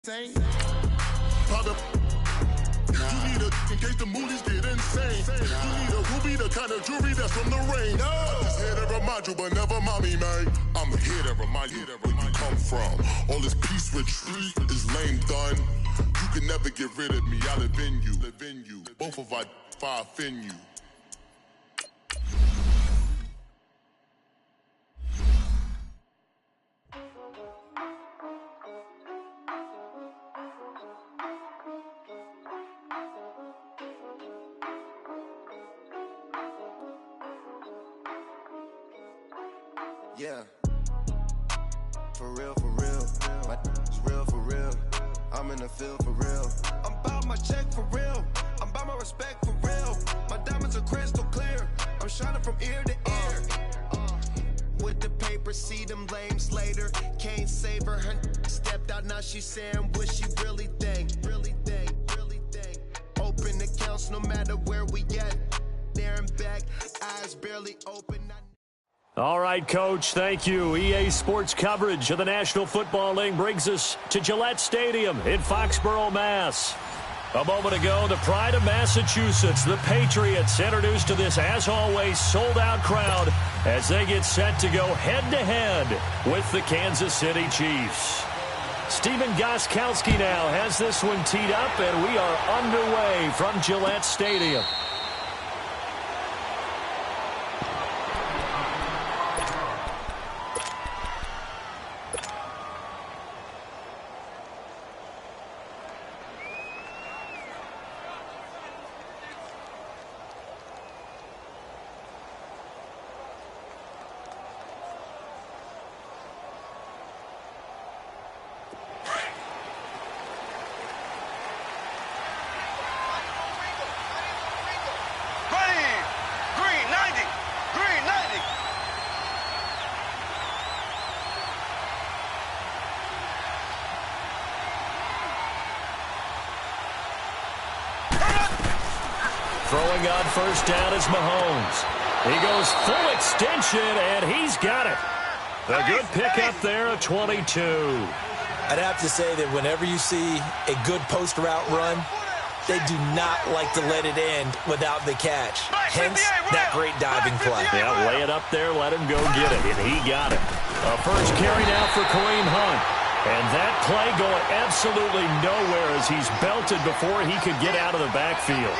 You need in case the movies get insane. You need a ruby, the kind of jewelry that's from the rain. I'm just here to remind you, but never mommy, man. I'm here to remind you where you come from. All this peace retreat is lame done. You can never get rid of me. I live in you. Both of our fire offend you. Yeah, for real, my is real for real, I'm in the field for real, I'm about my check for real, I'm about my respect for real, my diamonds are crystal clear, I'm shining from ear to ear, with the paper, see them lames later, can't save her, stepped out, now she's saying what she really think, open accounts no matter where we at, there and back, eyes barely open, All right, Coach, thank you. EA Sports coverage of the National Football League brings us to Gillette Stadium in Foxborough, Mass. A moment ago, the pride of Massachusetts, the Patriots, introduced to this, as always, sold-out crowd as they get set to go head-to-head with the Kansas City Chiefs. Stephen Gostkowski now has this one teed up, and we are underway from Gillette Stadium. Throwing on first down is Mahomes. He goes full extension, and he's got it. A good pickup there at 22. I'd have to say that whenever you see a good post route run, they do not like to let it end without the catch. Hence, that great diving play. Yeah, lay it up there, let him go get it, and he got it. A first carry now for Kareem Hunt. And that play going absolutely nowhere as he's belted before he could get out of the backfield.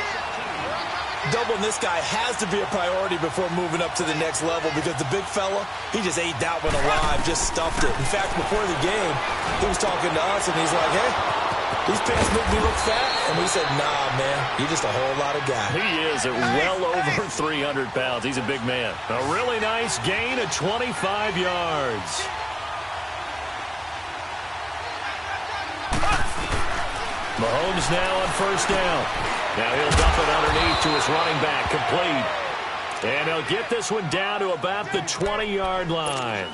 Doubling this guy has to be a priority before moving up to the next level because the big fella, he just ate that one alive, just stuffed it. In fact, before the game, he was talking to us, and he's like, hey, these pants make me look fat. And we said, nah, man, you're just a whole lot of guy. He is at well over 300 pounds. He's a big man. A really nice gain of 25 yards. Mahomes now on first down. Now he'll dump it underneath to his running back, complete. And he'll get this one down to about the 20-yard line.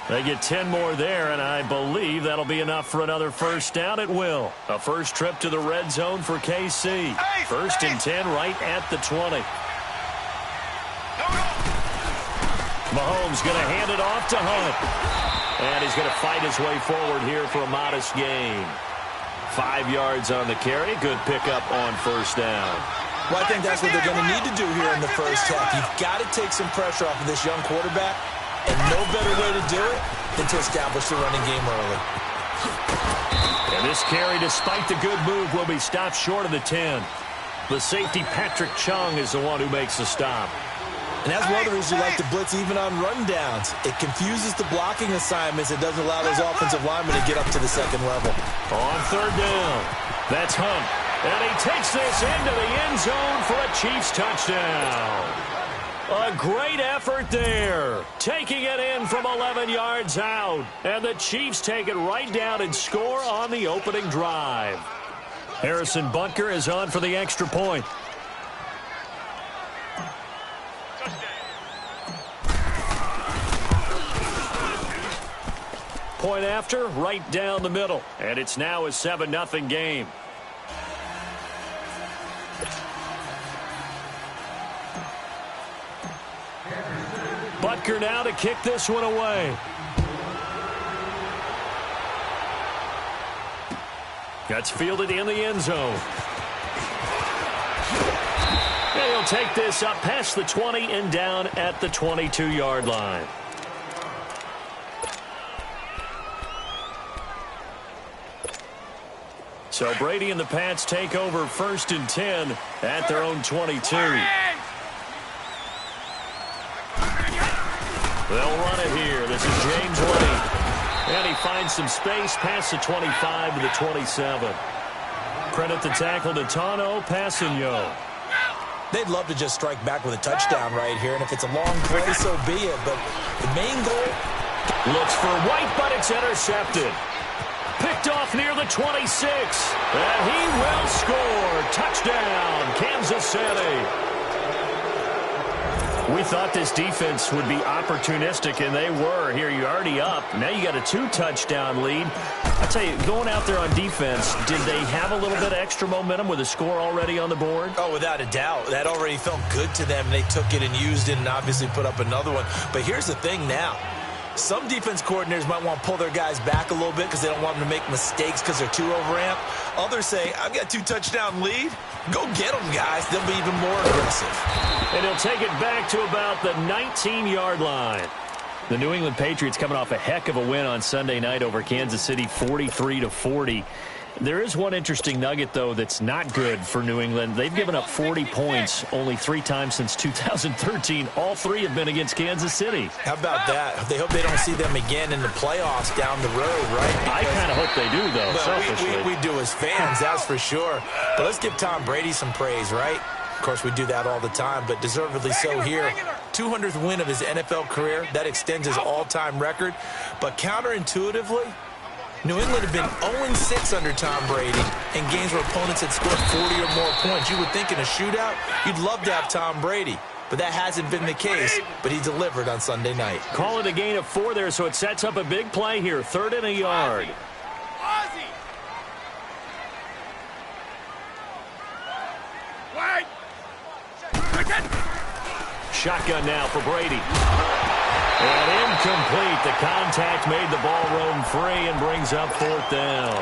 They get 10 more there, and I believe that'll be enough for another first down. It will. A first trip to the red zone for KC. First and 10 right at the 20. Mahomes going to hand it off to Hunt. And he's going to fight his way forward here for a modest gain. 5 yards on the carry. Good pickup on first down. Well, I think that's what they're going to need to do here in the first half. You've got to take some pressure off of this young quarterback, and no better way to do it than to establish the running game early. And this carry, despite the good move, will be stopped short of the 10. The safety, Patrick Chung, is the one who makes the stop. And that's one of the reasons you like to blitz even on rundowns. It confuses the blocking assignments. It doesn't allow those offensive linemen to get up to the second level. On third down, that's Hunt. And he takes this into the end zone for a Chiefs touchdown. A great effort there. Taking it in from 11 yards out. And the Chiefs take it right down and score on the opening drive. Harrison Butker is on for the extra point. Point after, right down the middle. And it's now a 7-0 game. Butker now to kick this one away. That's fielded in the end zone. And he'll take this up past the 20 and down at the 22-yard line. So Brady and the Pats take over 1st and 10 at their own 22. They'll run it here. This is James White. And he finds some space past the 25 to the 27. Credit the tackle to Tano Passigno. They'd love to just strike back with a touchdown right here, and if it's a long play, so be it. But the main goal... Looks for White, but it's intercepted. Picked off near the 26. And he will score. Touchdown, Kansas City. We thought this defense would be opportunistic, and they were. Here, you're already up. Now you got a 2-touchdown lead. I tell you, going out there on defense, did they have a little bit of extra momentum with a score already on the board? Oh, without a doubt. That already felt good to them. They took it and used it and obviously put up another one. But here's the thing now. Some defense coordinators might want to pull their guys back a little bit because they don't want them to make mistakes because they're too overamped. Others say, I've got a 2-touchdown lead. Go get them, guys. They'll be even more aggressive. And he'll take it back to about the 19-yard line. The New England Patriots coming off a heck of a win on Sunday night over Kansas City, 43-40. There is one interesting nugget, though, that's not good for New England. They've given up 40 points only 3 times since 2013. All 3 have been against Kansas City. How about that? They hope they don't see them again in the playoffs down the road, right? I kind of hope they do, though, selfishly. We do as fans, that's for sure. But let's give Tom Brady some praise, right? Of course, we do that all the time, but deservedly so here. 200th win of his NFL career. That extends his all-time record. But counterintuitively, New England have been 0-6 under Tom Brady in games where opponents had scored 40 or more points. You would think in a shootout, you'd love to have Tom Brady. But that hasn't been the case, but he delivered on Sunday night. Call it a gain of 4 there, so it sets up a big play here. 3rd and a yard. Shotgun now for Brady. And incomplete. The contact made the ball roam free and brings up 4th down.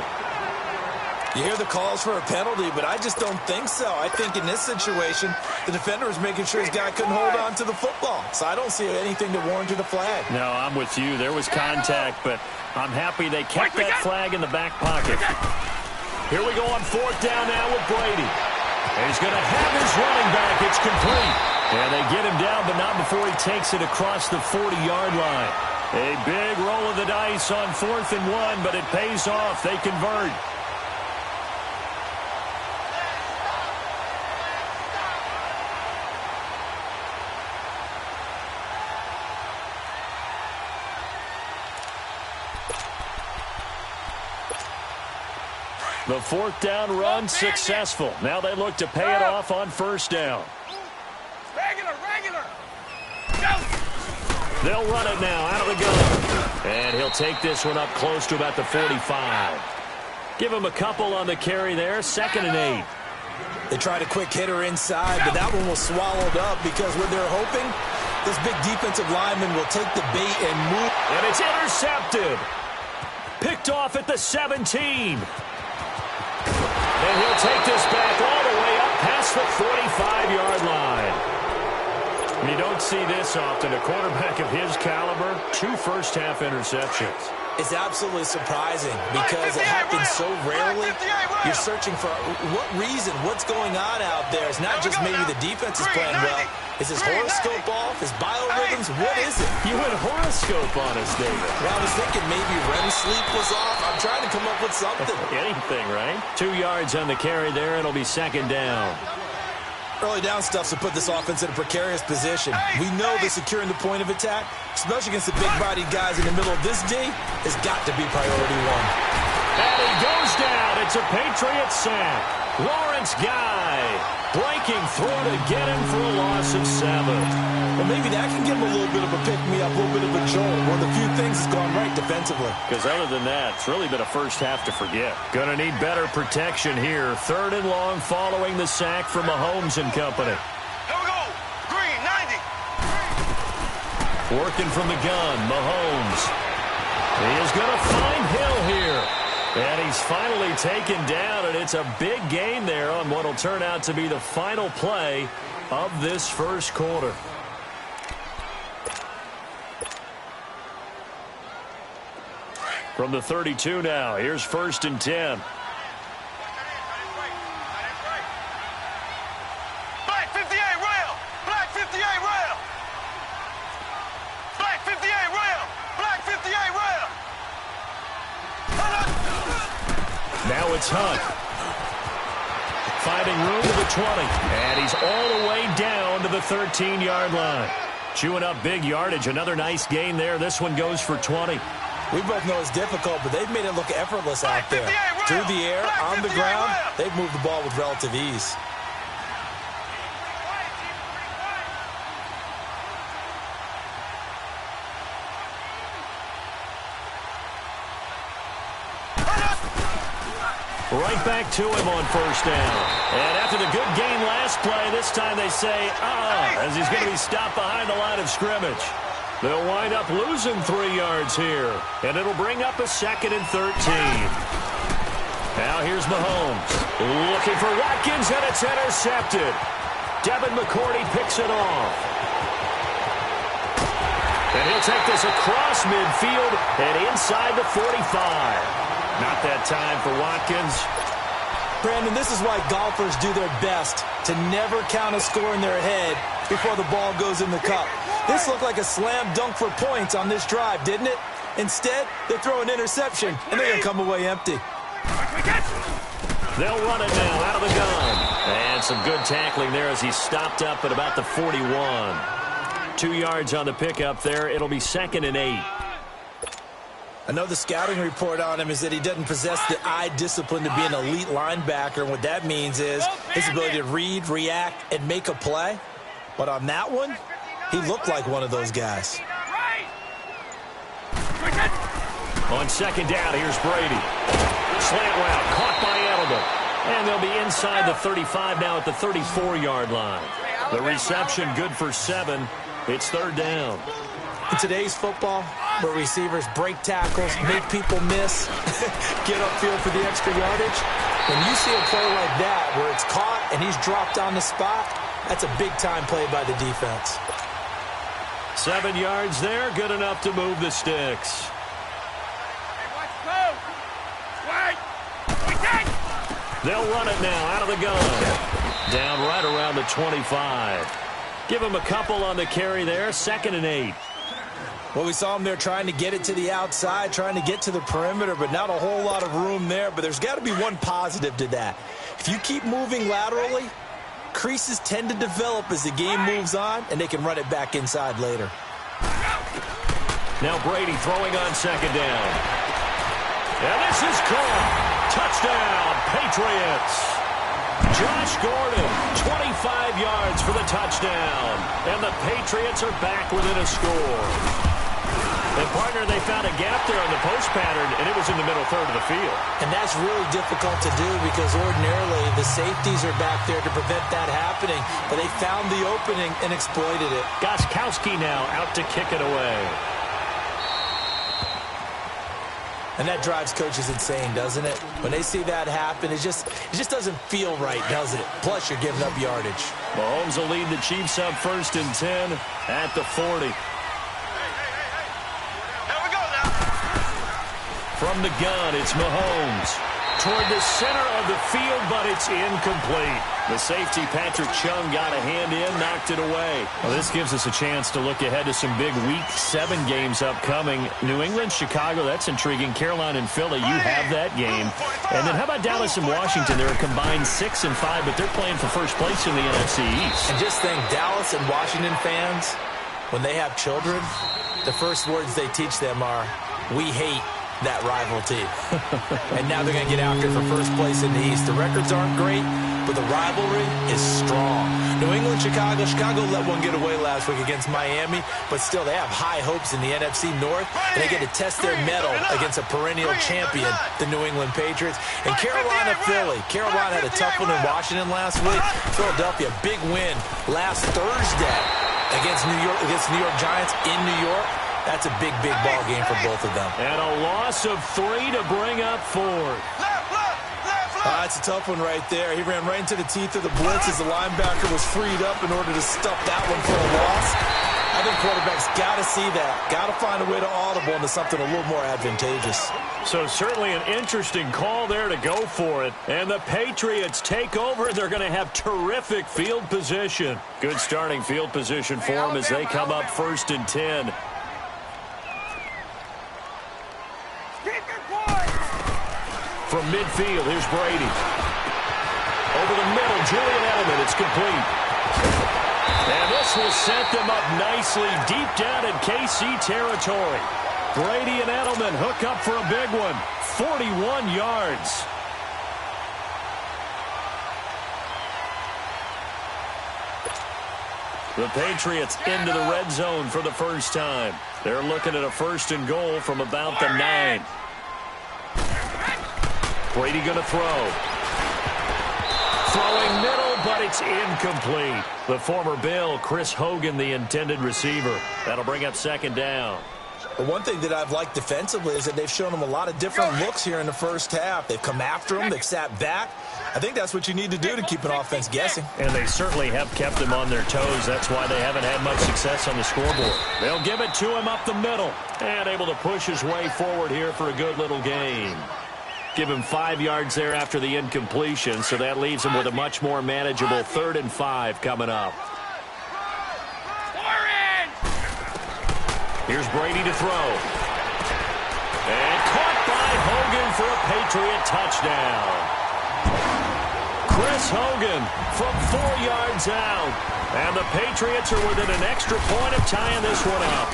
You hear the calls for a penalty, but I just don't think so. I think in this situation, the defender was making sure his guy couldn't hold on to the football. So I don't see anything that warranted a flag. No, I'm with you. There was contact, but I'm happy they kept that flag in the back pocket. Here we go on 4th down now with Brady. And he's going to have his running back. It's complete. And they get him down, but not before he takes it across the 40-yard line. A big roll of the dice on 4th and 1, but it pays off. They convert. The 4th down run successful. Now they look to pay it off on 1st down. They'll run it now out of the gun. And he'll take this one up close to about the 45. Give him a couple on the carry there. 2nd and 8. They tried a quick hitter inside, but that one was swallowed up because what they're hoping, this big defensive lineman will take the bait and move. And it's intercepted. Picked off at the 17. And he'll take this back all the way up past the 45-yard line. You don't see this often. A quarterback of his caliber, 2 first-half interceptions. It's absolutely surprising because it happens so rarely. You're searching for what reason, what's going on out there. It's not just maybe the defense is playing well. Is his horoscope off? His biorhythms? What is it? You went horoscope on us, David. Well, I was thinking maybe REM sleep was off. I'm trying to come up with something. Anything, right? 2 yards on the carry there. It'll be 2nd down. Early down stuff to put this offense in a precarious position. We know that securing the point of attack, especially against the big-bodied guys in the middle of this D, has got to be priority 1. And he goes down. It's a Patriot sack. Lawrence Guy breaking through to get him for a loss of 7. Well, maybe that can give him a little bit of a pick-me-up, a little bit of a jolt. One of the few things has gone right defensively. Because other than that, it's really been a first half to forget. Going to need better protection here. 3rd and long following the sack from Mahomes and company. Here we go. Green, 90. Working from the gun, Mahomes. He is going to find Hill here. And he's finally taken down, and it's a big gain there on what will turn out to be the final play of this first quarter. From the 32 now, here's 1st and 10. Black 58 rail! Black 58 rail! Black 58 rail! Black 58 rail! Now it's Hunt. Finding room to the 20. And he's all the way down to the 13-yard line. Chewing up big yardage. Another nice gain there. This one goes for 20. We both know it's difficult, but they've made it look effortless out there. Through the air, on the ground, they've moved the ball with relative ease. Right back to him on 1st down. And after the good gain last play, this time they say, as he's going to be stopped behind the line of scrimmage. They'll wind up losing 3 yards here. And it'll bring up a 2nd and 13. Now here's Mahomes. Looking for Watkins, and it's intercepted. Devin McCourty picks it off. And he'll take this across midfield and inside the 45. Not that time for Watkins. Brandon, this is why golfers do their best to never count a score in their head before the ball goes in the cup. This looked like a slam dunk for points on this drive, didn't it? Instead, they throw an interception, and they're going to come away empty. They'll run it now out of the gun. And some good tackling there as he's stopped up at about the 41. 2 yards on the pickup there. It'll be 2nd and 8. I know the scouting report on him is that he doesn't possess the eye discipline to be an elite linebacker. And what that means is his ability to read, react, and make a play. But on that one, he looked like one of those guys. On 2nd down, here's Brady. Slant route, caught by Edelman. And they'll be inside the 35 now at the 34-yard line. The reception good for 7. It's 3rd down. In today's football, where receivers break tackles, make people miss, get upfield for the extra yardage, when you see a play like that where it's caught and he's dropped on the spot, that's a big-time play by the defense. 7 yards there, good enough to move the sticks. They'll run it now out of the gun. Down right around the 25. Give him a couple on the carry there, 2nd and 8. Well, we saw him there trying to get it to the outside, trying to get to the perimeter, but not a whole lot of room there. But there's got to be one positive to that. If you keep moving laterally, creases tend to develop as the game moves on, and they can run it back inside later. Now Brady throwing on 2nd down. And this is caught. Touchdown, Patriots. Josh Gordon, 25 yards for the touchdown. And the Patriots are back within a score. And, partner, they found a gap there on the post pattern, and it was in the middle third of the field. And that's really difficult to do because ordinarily the safeties are back there to prevent that happening. But they found the opening and exploited it. Gostkowski now out to kick it away. And that drives coaches insane, doesn't it? When they see that happen, it just doesn't feel right, does it? Plus, you're giving up yardage. Mahomes will lead the Chiefs up 1st and 10 at the 40. From the gun, it's Mahomes. Toward the center of the field, but it's incomplete. The safety, Patrick Chung, got a hand in, knocked it away. Well, this gives us a chance to look ahead to some big Week 7 games upcoming. New England, Chicago, that's intriguing. Carolina and Philly, you have that game. And then how about Dallas and Washington? They're a combined 6 and 5, but they're playing for first place in the NFC East. And just think, Dallas and Washington fans, when they have children, the first words they teach them are, "We hate that rival team." And now they're going to get after it for first place in the East. The records aren't great, but the rivalry is strong. New England, Chicago. Chicago let one get away last week against Miami, but still they have high hopes in the NFC North, and they get to test their mettle against a perennial champion, the New England Patriots. And Carolina, Philly. Carolina had a tough one in Washington last week. Philadelphia, big win last Thursday against New York Giants in New York. That's a big ball game for both of them. And a loss of 3 to bring up 4. That's a tough one right there. He ran right into the teeth of the blitz as the linebacker was freed up in order to stuff that one for a loss. I think quarterbacks got to see that. Got to find a way to audible into something a little more advantageous. So certainly an interesting call there to go for it. And the Patriots take over. They're going to have terrific field position. Good starting field position for them as they come up 1st and 10. From midfield, here's Brady. Over the middle, Julian Edelman. It's complete. And this will set them up nicely deep down in KC territory. Brady and Edelman hook up for a big one. 41 yards. The Patriots into the red zone for the first time. They're looking at a 1st and goal from about the 9. Brady going to throw. Throwing middle, but it's incomplete. The former Bill, Chris Hogan, the intended receiver. That'll bring up 2nd down. But one thing that I've liked defensively is that they've shown them a lot of different looks here in the first half. They've come after them. They've sat back. I think that's what you need to do to keep an offense guessing. And they certainly have kept them on their toes. That's why they haven't had much success on the scoreboard. They'll give it to him up the middle. And able to push his way forward here for a good little gain. Give him 5 yards there after the incompletion, so that leaves him with a much more manageable 3rd and 5 coming up. Here's Brady to throw. And caught by Hogan for a Patriot touchdown. Chris Hogan from 4 yards out. And the Patriots are within an extra point of tying this one up.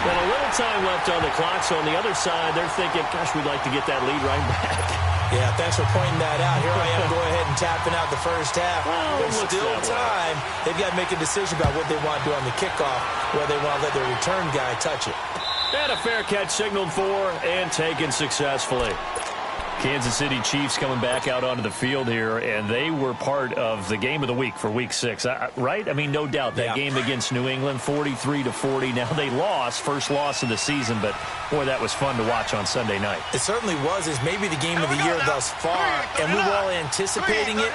And a little time left on the clock, so on the other side, they're thinking, gosh, we'd like to get that lead right back. Yeah, thanks for pointing that out. Here I am, go ahead and tapping out the first half. Well, there's still time. They've got to make a decision about what they want to do on the kickoff, whether they want to let their return guy touch it. And a fair catch signaled for and taken successfully. Kansas City Chiefs coming back out onto the field here, and they were part of the game of the week for Week 6, right? I mean, no doubt that game against New England, 43-40. Now they lost, first loss of the season, but boy, that was fun to watch on Sunday night. It certainly was. It's maybe the game of the year thus far, and we were all anticipating it,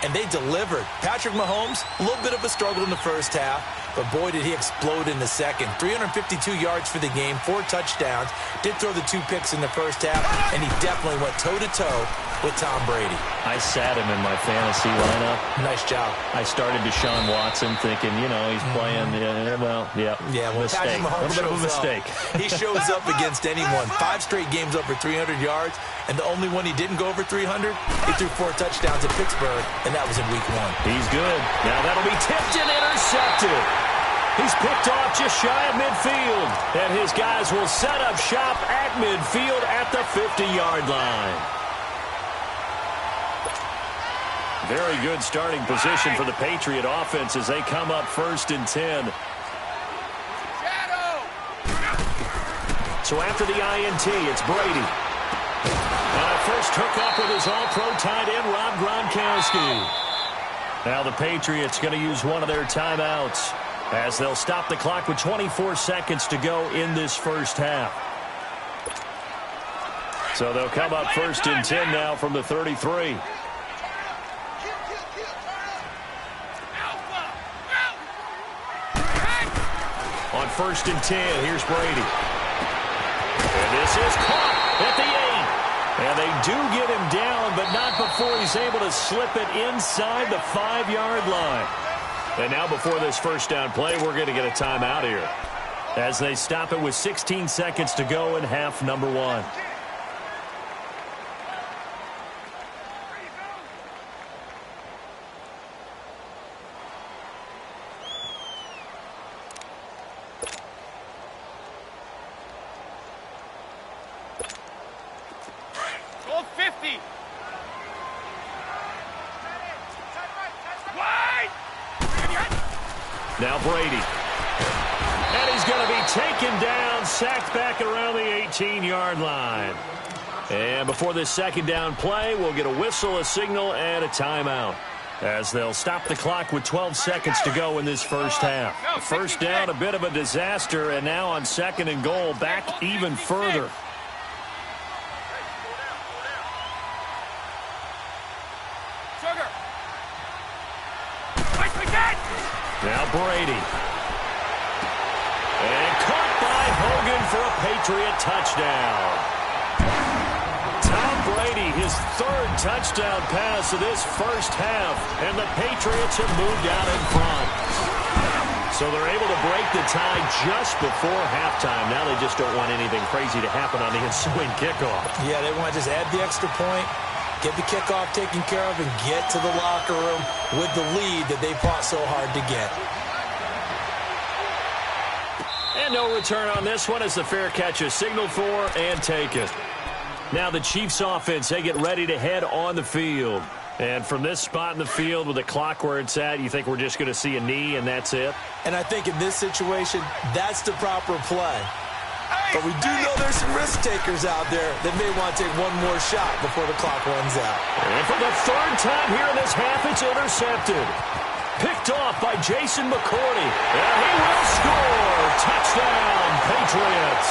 and they delivered. Patrick Mahomes, a little bit of a struggle in the first half, but boy, did he explode in the second. 352 yards for the game, 4 touchdowns. Did throw the 2 picks in the first half, and he definitely went toe-to-toe with Tom Brady. I sat him in my fantasy lineup. Nice job. I started Deshaun Watson thinking, you know, he's playing, mistake. A little bit of a mistake. He shows up against anyone. 5 straight games over 300 yards, and the only one he didn't go over 300, he threw 4 touchdowns at Pittsburgh, and that was in Week 1. He's good. Now that'll be tipped and intercepted. He's picked off just shy of midfield. And his guys will set up shop at midfield at the 50-yard line. Very good starting position for the Patriot offense as they come up 1st and 10. So after the INT, it's Brady. First hookup with his all-pro tight end, Rob Gronkowski. Now the Patriots going to use one of their timeouts as they'll stop the clock with 24 seconds to go in this first half. So they'll come up 1st and 10 now from the 33. On 1st and 10, here's Brady. And this is caught at the 8. And they do get him down, but not before he's able to slip it inside the 5-yard line. And now before this first down play, we're going to get a timeout here as they stop it with 16 seconds to go in half number 1. Go 50. Now Brady. And he's going to be taken down, sacked back around the 18-yard line. And before this second down play, we'll get a whistle, a signal, and a timeout. as they'll stop the clock with 12 seconds to go in this first half. First down, a bit of a disaster, and now on 2nd and goal, back even further. Now Brady. And caught by Hogan for a Patriot touchdown. Tom Brady, his 3rd touchdown pass of this first half, and the Patriots have moved out in front. So they're able to break the tie just before halftime. Now they just don't want anything crazy to happen on the ensuing kickoff. Yeah, they want to just add the extra point, get the kickoff taken care of, and get to the locker room with the lead that they fought so hard to get. And no return on this one as the fair catch is signaled for and taken. Now the Chiefs offense, they get ready to head on the field. And from this spot in the field with the clock where it's at, you think we're just going to see a knee and that's it? And I think in this situation, that's the proper play. But we do know there's some risk takers out there that may want to take one more shot before the clock runs out. And for the 3rd time here in this half, it's intercepted. Picked off by Jason McCourty. And he will score. Touchdown, Patriots.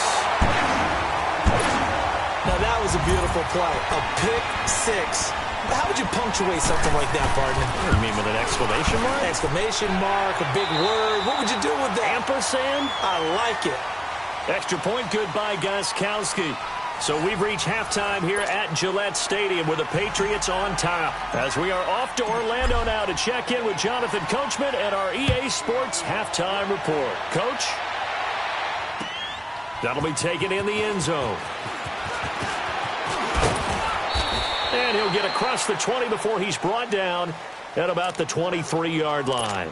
Now that was a beautiful play. A pick 6. How would you punctuate something like that, Barton? You mean with an exclamation mark? Exclamation mark, a big word. What would you do with that? Ampersand? I like it. Extra point good by Gostkowski. So we've reached halftime here at Gillette Stadium with the Patriots on top. As we are off to Orlando now to check in with Jonathan Coachman and our EA Sports Halftime Report. Coach? That'll be taken in the end zone. And he'll get across the 20 before he's brought down at about the 23-yard line.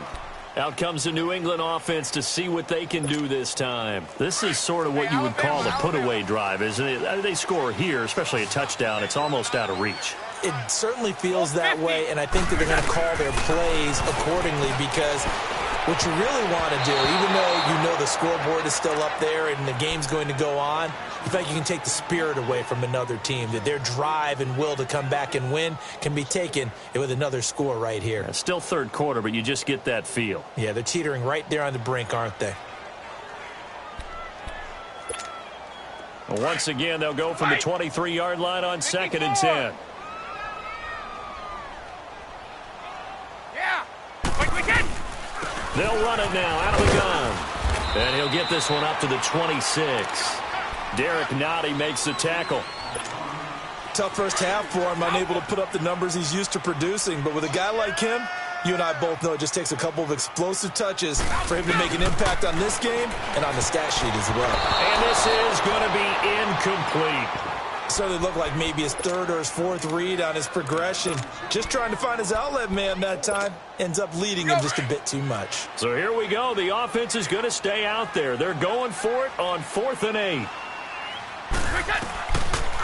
Out comes the New England offense to see what they can do this time. This is sort of what you would call a put-away drive, isn't it? They score here, especially a touchdown. It's almost out of reach. It certainly feels that way, and I think that they're going to call their plays accordingly because what you really want to do, even though you know the scoreboard is still up there and the game's going to go on, in fact, you can take the spirit away from another team, that their drive and will to come back and win can be taken with another score right here. Yeah, still 3rd quarter, but you just get that feel. Yeah, they're teetering right there on the brink, aren't they? Well, once again, they'll go from the 23-yard line on 2nd and 10. They'll run it now out of the gun. And he'll get this one up to the 26. Derek Nottie makes the tackle. Tough first half for him, unable to put up the numbers he's used to producing. But with a guy like him, you and I both know it just takes a couple of explosive touches for him to make an impact on this game and on the stat sheet as well. And this is going to be incomplete. Certainly looked like maybe his 3rd or his 4th read on his progression. Just trying to find his outlet man that time. Ends up leading him just a bit too much. So here we go. The offense is going to stay out there. They're going for it on 4th and 8.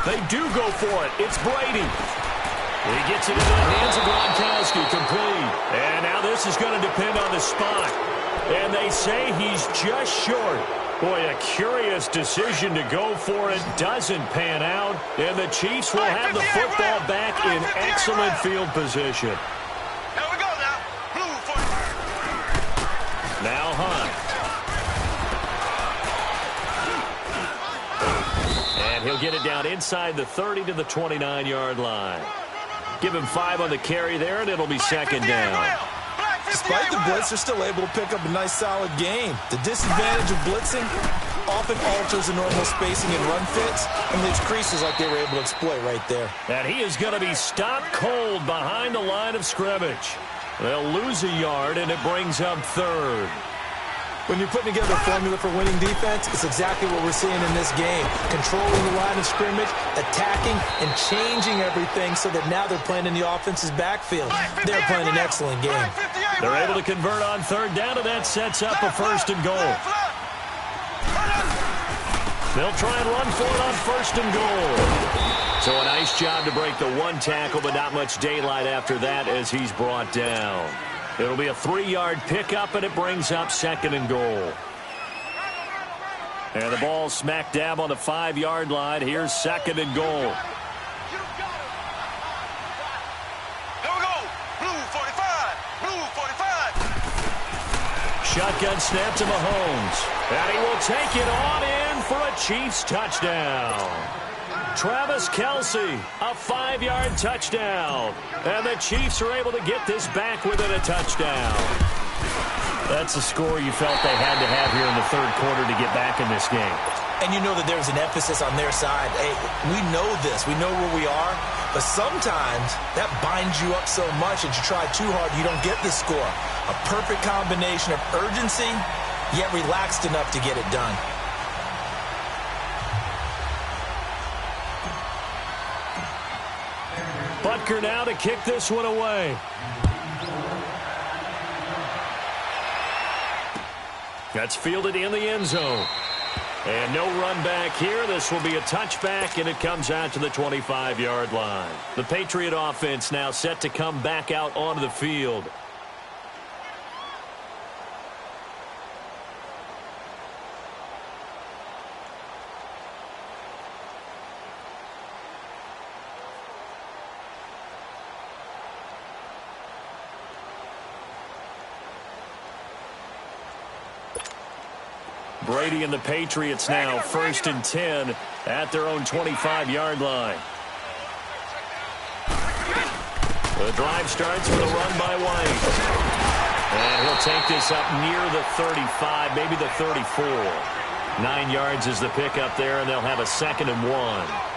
They do go for it. It's Brady. He gets it into the hands of Gronkowski, complete. And now this is going to depend on the spot. And they say he's just short. Boy, a curious decision to go for it. Doesn't pan out. And the Chiefs will have the football back in excellent field position. Here we go now. Blue 45. Now Hunt. And he'll get it down inside the 30 to the 29-yard line. Give him 5 on the carry there, and it'll be 2nd down. Despite the blitz, they're still able to pick up a nice, solid game. The disadvantage of blitzing often alters the normal spacing and run fits, and leaves creases like they were able to exploit right there. And he is going to be stopped cold behind the line of scrimmage. They'll lose a yard, and it brings up 3rd. When you're putting together a formula for winning defense, it's exactly what we're seeing in this game. Controlling the line of scrimmage, attacking, and changing everything so that now they're playing in the offense's backfield. They're playing an excellent game. They're able to convert on 3rd down, and that sets up a 1st and goal. They'll try and run for it on 1st and goal. So a nice job to break the 1 tackle, but not much daylight after that as he's brought down. It'll be a 3-yard pickup, and it brings up 2nd and goal. And the ball smack dab on the 5-yard line. Here's 2nd and goal. Here we go. Blue 45. shotgun snap to Mahomes. And he will take it on in for a Chiefs touchdown. Travis Kelce, a 5-yard touchdown. And the Chiefs are able to get this back within a touchdown. That's a score you felt they had to have here in the third quarter to get back in this game. And you know that there's an emphasis on their side. Hey, we know this. We know where we are. But sometimes that binds you up so much that you try too hard, you don't get the score. A perfect combination of urgency, yet relaxed enough to get it done. Butker now to kick this one away. That's fielded in the end zone. And no run back here. This will be a touchback, and it comes out to the 25-yard line. The Patriot offense now set to come back out onto the field. Brady and the Patriots now 1st and 10 at their own 25-yard line. The drive starts with a run by White. And he'll take this up near the 35, maybe the 34. 9 yards is the pickup there, and they'll have a 2nd and 1.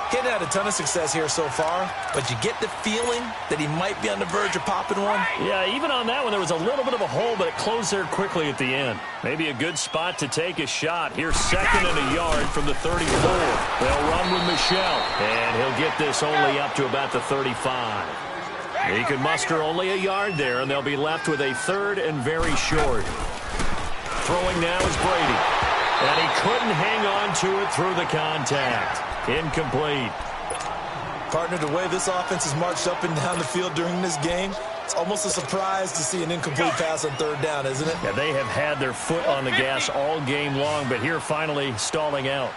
He hadn't had a ton of success here so far, but you get the feeling that he might be on the verge of popping one. Yeah, even on that one, there was a little bit of a hole, but it closed there quickly at the end. Maybe a good spot to take a shot. Here's 2nd and a yard from the 34. They'll run with Michel, and he'll get this only up to about the 35. He can muster only a yard there, and they'll be left with a 3rd and very short. Throwing now is Brady, and he couldn't hang on to it through the contact. Incomplete. Partner, the way this offense has marched up and down the field during this game, it's almost a surprise to see an incomplete pass on 3rd down, isn't it? Yeah, they have had their foot on the gas all game long, but here finally stalling out.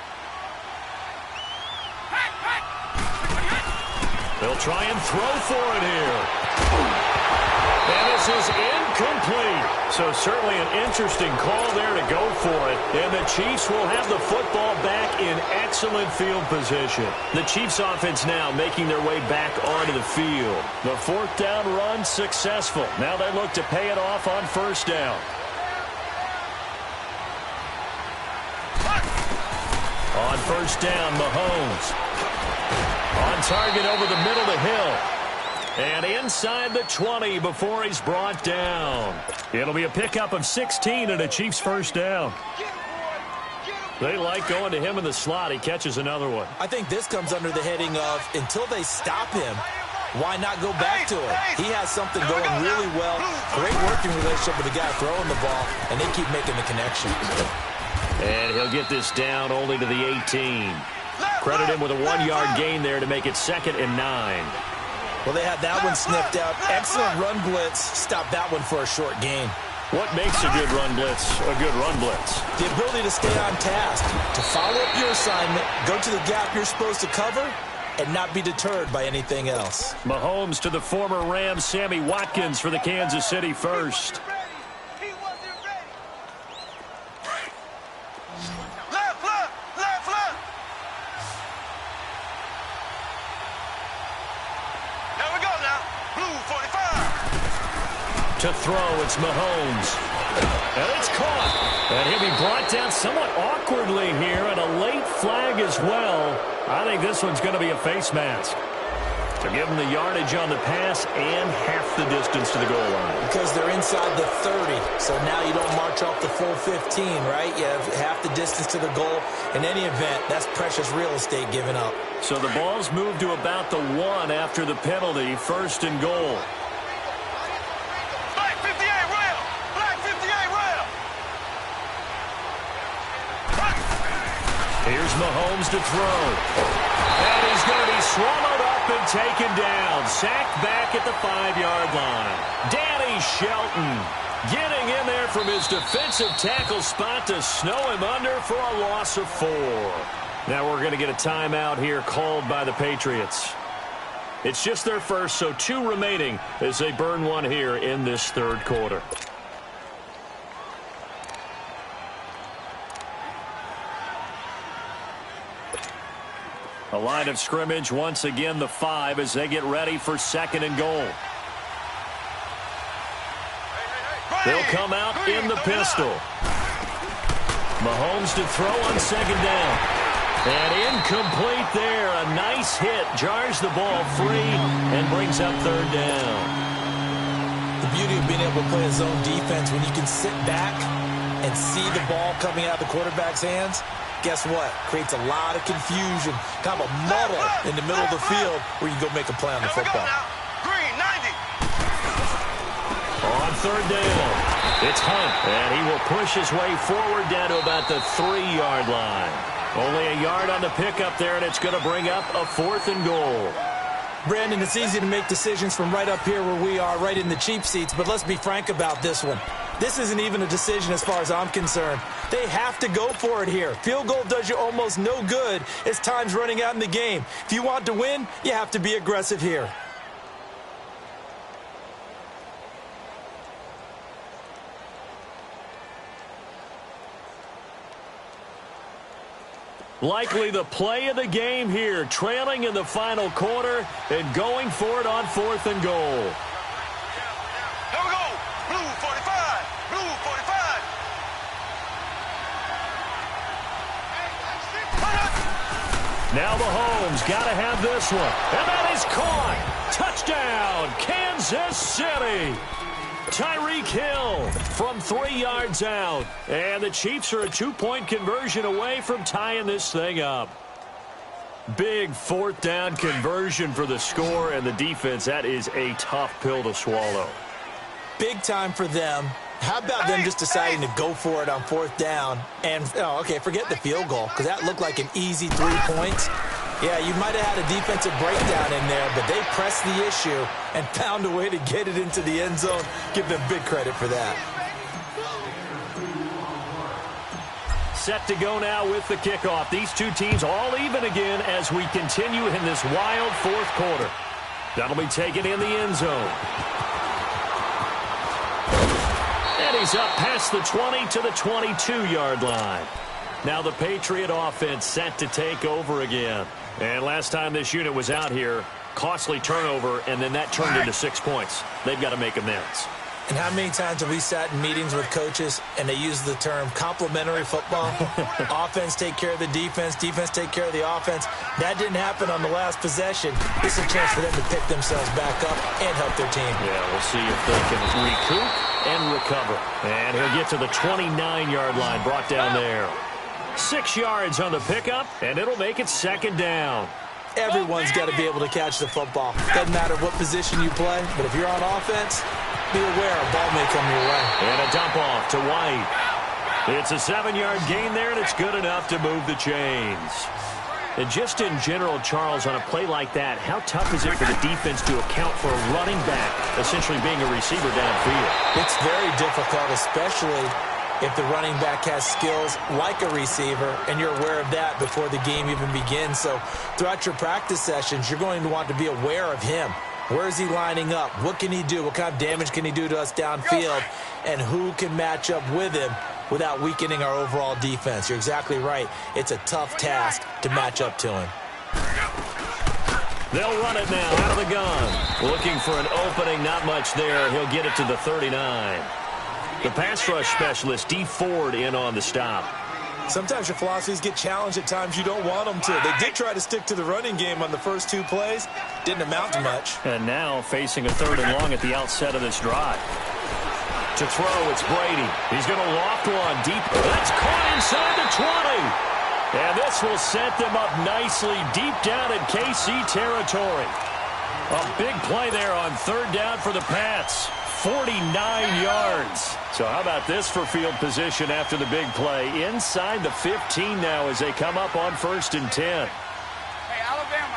They'll try and throw for it here. And this is incomplete. So certainly an interesting call there to go for it. And the Chiefs will have the football back in excellent field position. The Chiefs offense now making their way back onto the field. The 4th down run successful. Now they look to pay it off on 1st down. On 1st down, Mahomes. On target over the middle to Hill. And inside the 20 before he's brought down. It'll be a pickup of 16 and a Chiefs 1st down. They like going to him in the slot. He catches another one. I think this comes under the heading of until they stop him, why not go back to him? He has something going really well. Great working relationship with the guy throwing the ball, and they keep making the connection. And he'll get this down only to the 18. Credit him with a 1-yard gain there to make it 2nd and 9. Well, they had that one sniffed out. Excellent run blitz. Stop that one for a short gain. What makes a good run blitz a good run blitz? The ability to stay on task, to follow up your assignment, go to the gap you're supposed to cover, and not be deterred by anything else. Mahomes to the former Rams, Sammy Watkins for the Kansas City 1st. To throw, it's Mahomes. And it's caught. And he'll be brought down somewhat awkwardly here, and a late flag as well. I think this one's going to be a face mask. To give them the yardage on the pass and half the distance to the goal line. Because they're inside the 30, so now you don't march off the full 15, right? You have half the distance to the goal. In any event, that's precious real estate given up. So the ball's moved to about the 1 after the penalty, 1st and goal. Here's Mahomes to throw. And he's going to be swallowed up and taken down. Sacked back at the 5-yard line. Danny Shelton getting in there from his defensive tackle spot to snow him under for a loss of 4. Now we're going to get a timeout here called by the Patriots. It's just their first, so 2 remaining as they burn one here in this 3rd quarter. A line of scrimmage, once again the 5 as they get ready for 2nd and goal. They'll come out in the pistol. Mahomes to throw on 2nd down. And incomplete there. A nice hit. Jars the ball free and brings up 3rd down. The beauty of being able to play a zone defense when you can sit back and see the ball coming out of the quarterback's hands, guess what? Creates a lot of confusion, kind of a muddle in the middle of the field where you go make a play on the football. Green, 90. On 3rd down, it's Hunt, and he will push his way forward down to about the 3-yard line. Only a yard on the pickup there, and it's going to bring up a 4th and goal. Brandon, it's easy to make decisions from right up here where we are, right in the cheap seats, but let's be frank about this one. This isn't even a decision as far as I'm concerned. They have to go for it here. Field goal does you almost no good as time's running out in the game. If you want to win, you have to be aggressive here. Likely the play of the game here, trailing in the final quarter and going for it on 4th and goal. Here we go. Blue 45. Blue 45. Now Mahomes got to have this one. And that is caught. Touchdown, Kansas City. Tyreek Hill from 3 yards out. And the Chiefs are a 2-point conversion away from tying this thing up. Big 4th down conversion for the score, and the defense, that is a tough pill to swallow. Big time for them. How about them just deciding to go for it on 4th down? And, forget the field goal, because that looked like an easy 3 points. Yeah, you might have had a defensive breakdown in there, but they pressed the issue and found a way to get it into the end zone. Give them big credit for that. Set to go now with the kickoff. These two teams all even again as we continue in this wild 4th quarter. That'll be taken in the end zone. And he's up past the 20 to the 22-yard line. Now the Patriot offense set to take over again. And last time this unit was out here, costly turnover, and then that turned into 6 points. They've got to make amends. And how many times have we sat in meetings with coaches and they use the term complementary football? Offense take care of the defense, defense take care of the offense. That didn't happen on the last possession. This is a chance for them to pick themselves back up and help their team. Yeah, we'll see if they can recoup and recover. And he'll get to the 29-yard line, brought down there. 6 yards on the pickup, and it'll make it 2nd down. Everyone's got to be able to catch the football. Doesn't matter what position you play, but if you're on offense, be aware a ball may come your way. And a dump off to White. It's a 7-yard gain there, and it's good enough to move the chains. And just in general, Charles, on a play like that, how tough is it for the defense to account for a running back essentially being a receiver downfield? It's very difficult, especially if the running back has skills like a receiver, and you're aware of that before the game even begins. So throughout your practice sessions, you're going to want to be aware of him. Where is he lining up? What can he do? What kind of damage can he do to us downfield? And who can match up with him without weakening our overall defense? You're exactly right. It's a tough task to match up to him. They'll run it now out of the gun. Looking for an opening, not much there. He'll get it to the 39. The pass rush specialist, D. Ford, in on the stop. Sometimes your philosophies get challenged at times you don't want them to. They did try to stick to the running game on the first 2 plays. Didn't amount to much. And now facing a 3rd and long at the outset of this drive. To throw, it's Brady. He's going to loft one deep. That's caught inside the 20. And this will set them up nicely deep down in KC territory. A big play there on 3rd down for the Pats. 49 yards. So how about this for field position after the big play? Inside the 15 now as they come up on 1st and 10. Hey, Alabama.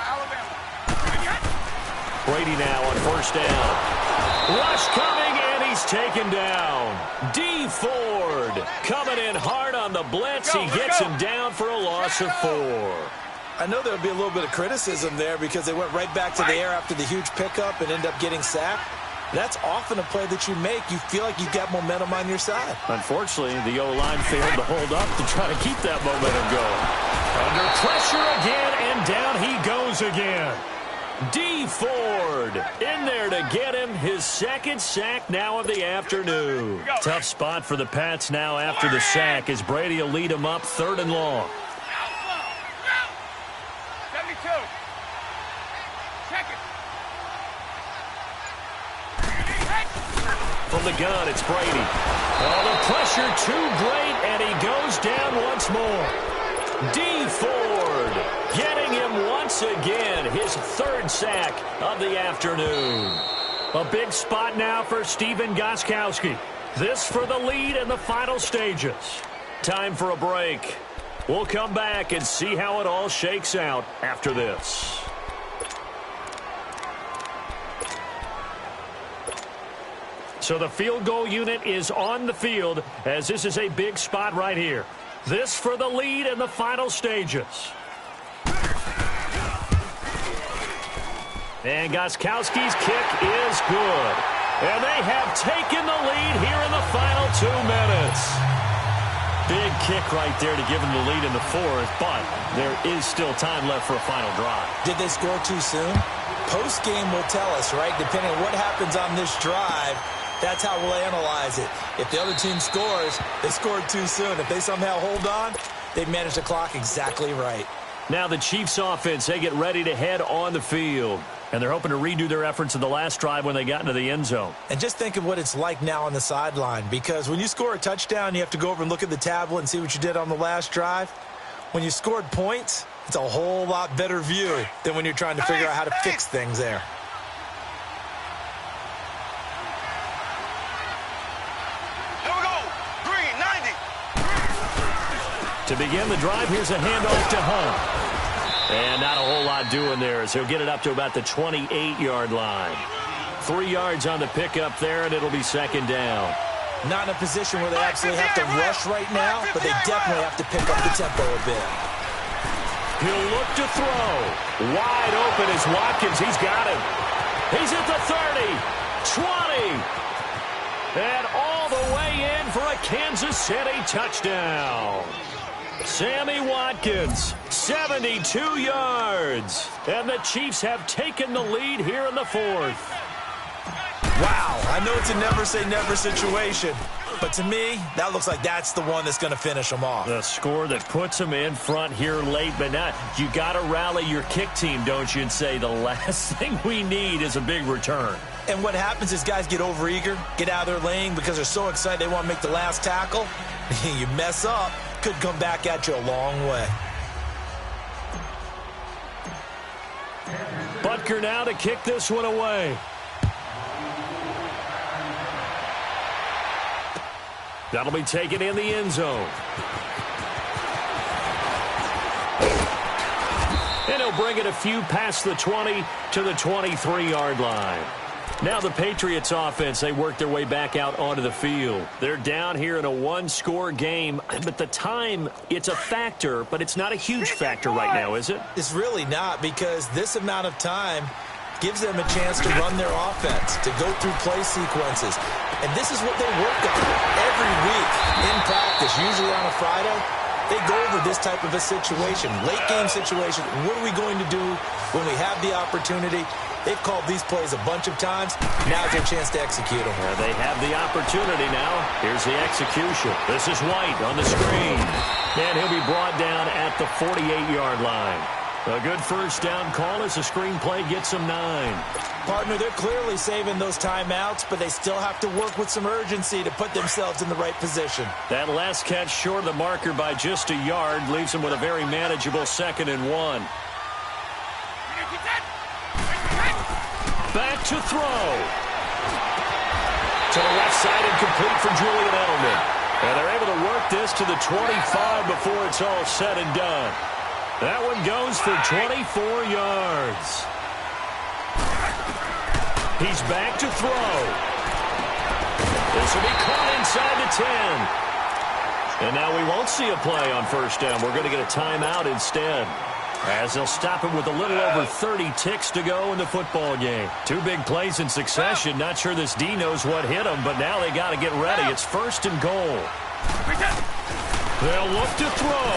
Brady now on 1st down. Rush coming, and he's taken down. D. Ford coming in hard on the blitz. He gets him down for a loss of 4. I know there'll be a little bit of criticism there because they went right back to the air after the huge pickup and end up getting sacked. That's often a play that you make. You feel like you've got momentum on your side. Unfortunately, the O-line failed to hold up to try to keep that momentum going. Under pressure again, And down he goes again. D. Ford in there to get him his second sack now of the afternoon. Tough spot for the Pats now after the sack as Brady will lead him up 3rd and long. 72. Check it. From the gun, it's Brady. Oh, the pressure too great, and he goes down once more. D. Ford getting him once again, his 3rd sack of the afternoon. A big spot now for Stephen Gostkowski. This for the lead in the final stages. Time for a break. We'll come back and see how it all shakes out after this. So the field goal unit is on the field as this is a big spot right here. This for the lead in the final stages. And Gostkowski's kick is good. And they have taken the lead here in the final 2 minutes. Big kick right there to give them the lead in the 4th, but there is still time left for a final drive. Did they score too soon? Post-game will tell us, right? Depending on what happens on this drive, that's how we'll analyze it. If the other team scores, they scored too soon. If they somehow hold on, they've managed the clock exactly right. Now the Chiefs offense, they get ready to head on the field. And they're hoping to redo their efforts in the last drive when they got into the end zone. And just think of what it's like now on the sideline. Because when you score a touchdown, you have to go over and look at the tablet and see what you did on the last drive. When you scored points, it's a whole lot better view than when you're trying to figure out how to fix things there. To begin the drive, here's a handoff to Hunt. And not a whole lot doing there as he'll get it up to about the 28-yard line. 3 yards on the pickup there, and it'll be 2nd down. Not in a position where they absolutely have to rush right now, but they definitely have to pick up the tempo a bit. He'll look to throw. Wide open is Watkins. He's got him. He's at the 30, 20, and all the way in for a Kansas City touchdown. Sammy Watkins, 72 yards. And the Chiefs have taken the lead here in the 4th. Wow, I know it's a never-say-never situation, but to me, that looks like that's the one that's going to finish them off. The score that puts them in front here late, but now you got to rally your kick team, don't you, and say the last thing we need is a big return. And what happens is guys get overeager, get out of their lane because they're so excited they want to make the last tackle. You mess up, could come back at you a long way. Butker now to kick this one away. That'll be taken in the end zone. And he'll bring it a few past the 20 to the 23-yard line. Now the Patriots offense, they work their way back out onto the field. They're down here in a 1-score game, but the time, it's a factor, but it's not a huge factor right now, is it? It's really not, because this amount of time gives them a chance to run their offense, to go through play sequences. And this is what they work on every week in practice, usually on a Friday. They go over this type of a situation, late-game situation. What are we going to do when we have the opportunity? They've called these plays a bunch of times. Now's their chance to execute them. They have the opportunity now. Here's the execution. This is White on the screen. And he'll be brought down at the 48-yard line. A good first down call as the screen play gets them 9. Partner, they're clearly saving those timeouts, but they still have to work with some urgency to put themselves in the right position. That last catch short of the marker by just a yard leaves them with a very manageable 2nd and 1. Back to throw. To the left side and complete for Julian Edelman. And they're able to work this to the 25 before it's all said and done. That one goes for 24 yards. He's back to throw. This will be caught inside the 10. And now we won't see a play on first down. We're going to get a timeout instead, as they'll stop him with a little over 30 ticks to go in the football game. 2 big plays in succession. Not sure this D knows what hit him, but now they got to get ready. It's 1st and goal. They'll look to throw.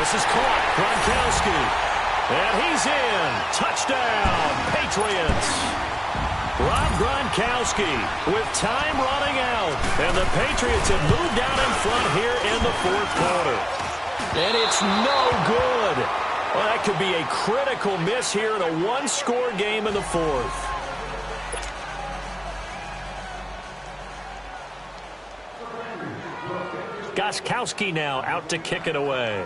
This is caught. Gronkowski. And he's in. Touchdown, Patriots. Rob Gronkowski with time running out. And the Patriots have moved out in front here in the fourth quarter. And it's no good. Well, that could be a critical miss here in a one-score game in the fourth. Gronkowski now out to kick it away.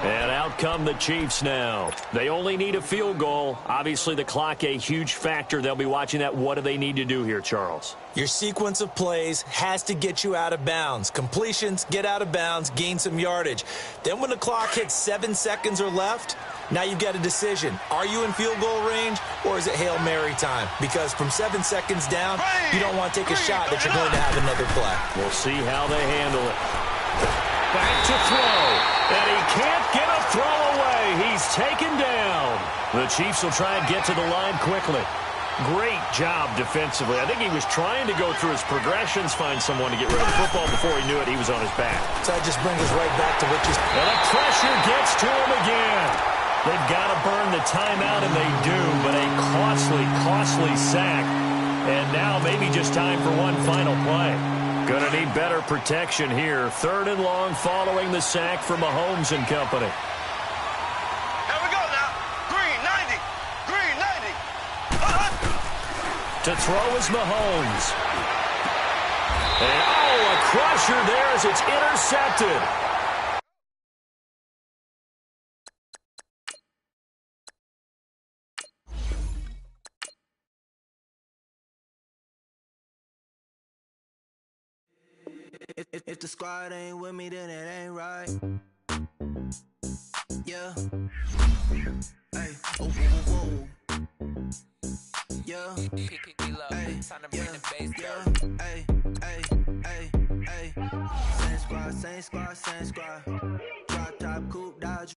And out come the Chiefs now. They only need a field goal. Obviously, the clock a huge factor. They'll be watching that. What do they need to do here, Charles? Your sequence of plays has to get you out of bounds. Completions, get out of bounds, gain some yardage. Then when the clock hits 7 seconds or left, now you've got a decision. Are you in field goal range, or is it Hail Mary time? Because from 7 seconds down, you don't want to take a shot that you're going to have another play. We'll see how they handle it. Back to throw. And he can't get a throw away. He's taken down. The Chiefs will try and get to the line quickly. Great job defensively. I think he was trying to go through his progressions, find someone to get rid of the football. Before he knew it, he was on his back. So that just brings us right back to what you... And the pressure gets to him again. They've got to burn the timeout, and they do, but a costly sack. And now maybe just time for one final play. Gonna need better protection here. 3rd and long following the sack from Mahomes and company. Here we go now. Green 90. Green 90. To throw is Mahomes. And a crusher there as it's intercepted. If the squad ain't with me, then it ain't right. Yeah. Hey. Oh, whoa. Yeah. Hey. Yeah. Hey. Same squad. Drop top coupe, Dodge.